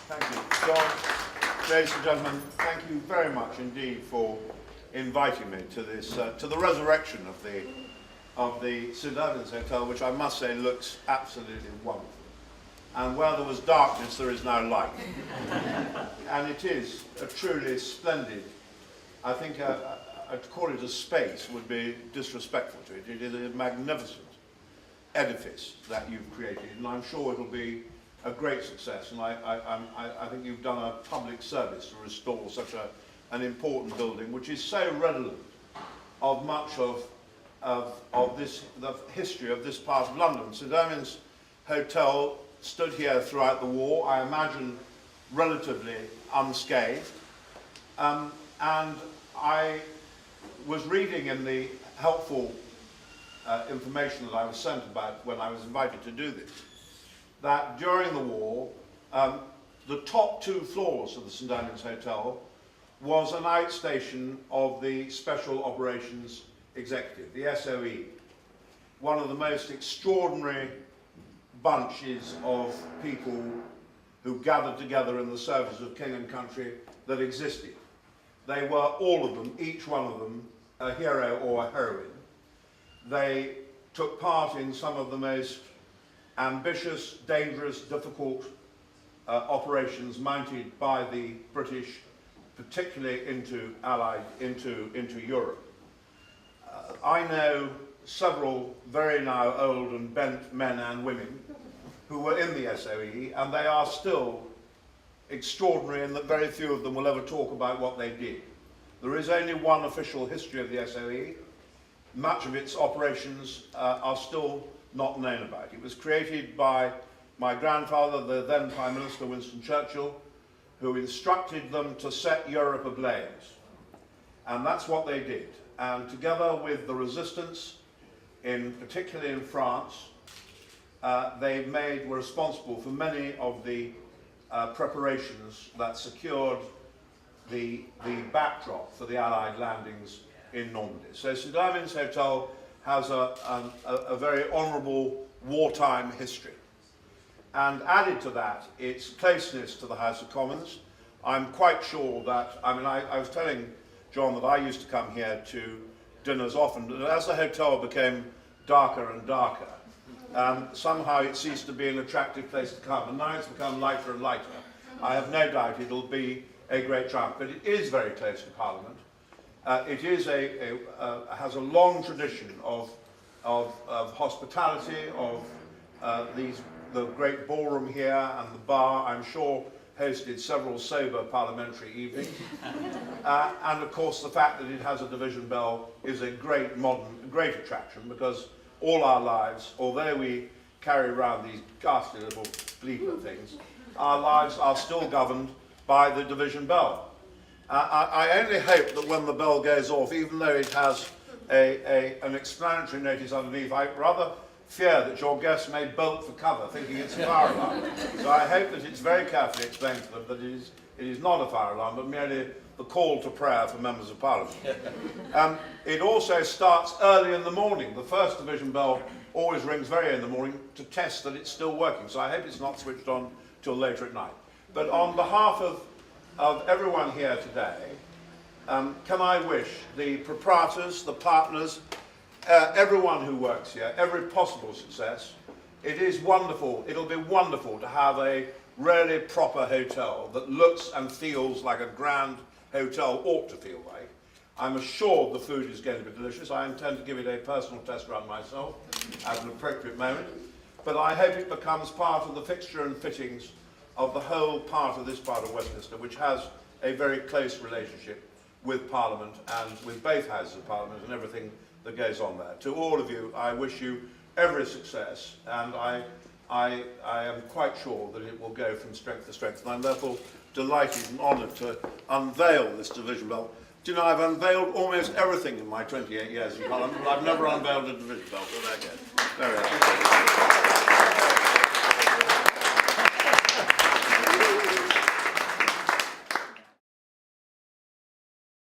Thank you. John, ladies and gentlemen, thank you very much indeed for inviting me to this, to the resurrection of the St. Ermin's Hotel, which I must say looks absolutely wonderful. And where there was darkness, there is now light. And it is a truly splendid, I think to call it a space would be disrespectful to it. It is a magnificent edifice that you've created, and I'm sure it'll be a great success. And I think you've done a public service to restore such an important building, which is so redolent of much of the history of this part of London. St. Ermin's Hotel stood here throughout the war, I imagine relatively unscathed. And I was reading in the helpful information that I was sent about when I was invited to do this, that during the war, the top 2 floors of the St. Ermin's Hotel was an outstation of the Special Operations Executive, the SOE, one of the most extraordinary bunches of people who gathered together in the service of king and country that existed. They were, all of them, each one of them, a hero or a heroine. They took part in some of the most ambitious, dangerous, difficult operations mounted by the British, particularly into Europe. I know several very now old and bent men and women who were in the SOE, and they are still extraordinary in that very few of them will ever talk about what they did. There is only one official history of the SOE. Much of its operations are still not known about. It was created by my grandfather, the then Prime Minister Winston Churchill, who instructed them to set Europe ablaze. And that's what they did. And together with the resistance, particularly in France, were responsible for many of the preparations that secured the backdrop for the Allied landings in Normandy. So St. Ermin's Hotel has a very honourable wartime history. And added to that, its closeness to the House of Commons. I'm quite sure that, I was telling John that I used to come here to dinners often, but as the hotel became darker and darker, somehow it ceased to be an attractive place to come, and now it's become lighter and lighter. I have no doubt it'll be a great triumph, but it is very close to Parliament. It is has a long tradition of hospitality, of the great ballroom here and the bar, I'm sure, hosted several sober parliamentary evenings. And of course the fact that it has a division bell is a great attraction, because all our lives, although we carry around these ghastly little bleeper things, our lives are still governed by the division bell. I only hope that when the bell goes off, even though it has an explanatory notice underneath, I rather fear that your guests may bolt for cover, thinking it's a fire alarm. So I hope that it's very carefully explained to them that it is not a fire alarm, but merely the call to prayer for members of Parliament. It also starts early in the morning. The first division bell always rings very early in the morning to test that it's still working. So I hope it's not switched on till later at night. But on behalf of everyone here today, can I wish the proprietors, the partners, everyone who works here, every possible success. It is wonderful, it'll be wonderful to have a really proper hotel that looks and feels like a grand hotel ought to feel like. I'm assured the food is going to be delicious. I intend to give it a personal test run myself at an appropriate moment. But I hope it becomes part of the fixture and fittings of the whole part of this part of Westminster, which has a very close relationship with Parliament and with both Houses of Parliament and everything that goes on there. To all of you, I wish you every success, and I am quite sure that it will go from strength to strength, and I'm therefore delighted and honoured to unveil this division bell. Do you know, I've unveiled almost everything in my 28 years in Parliament, but I've never unveiled a division bell, so there you go. There we are.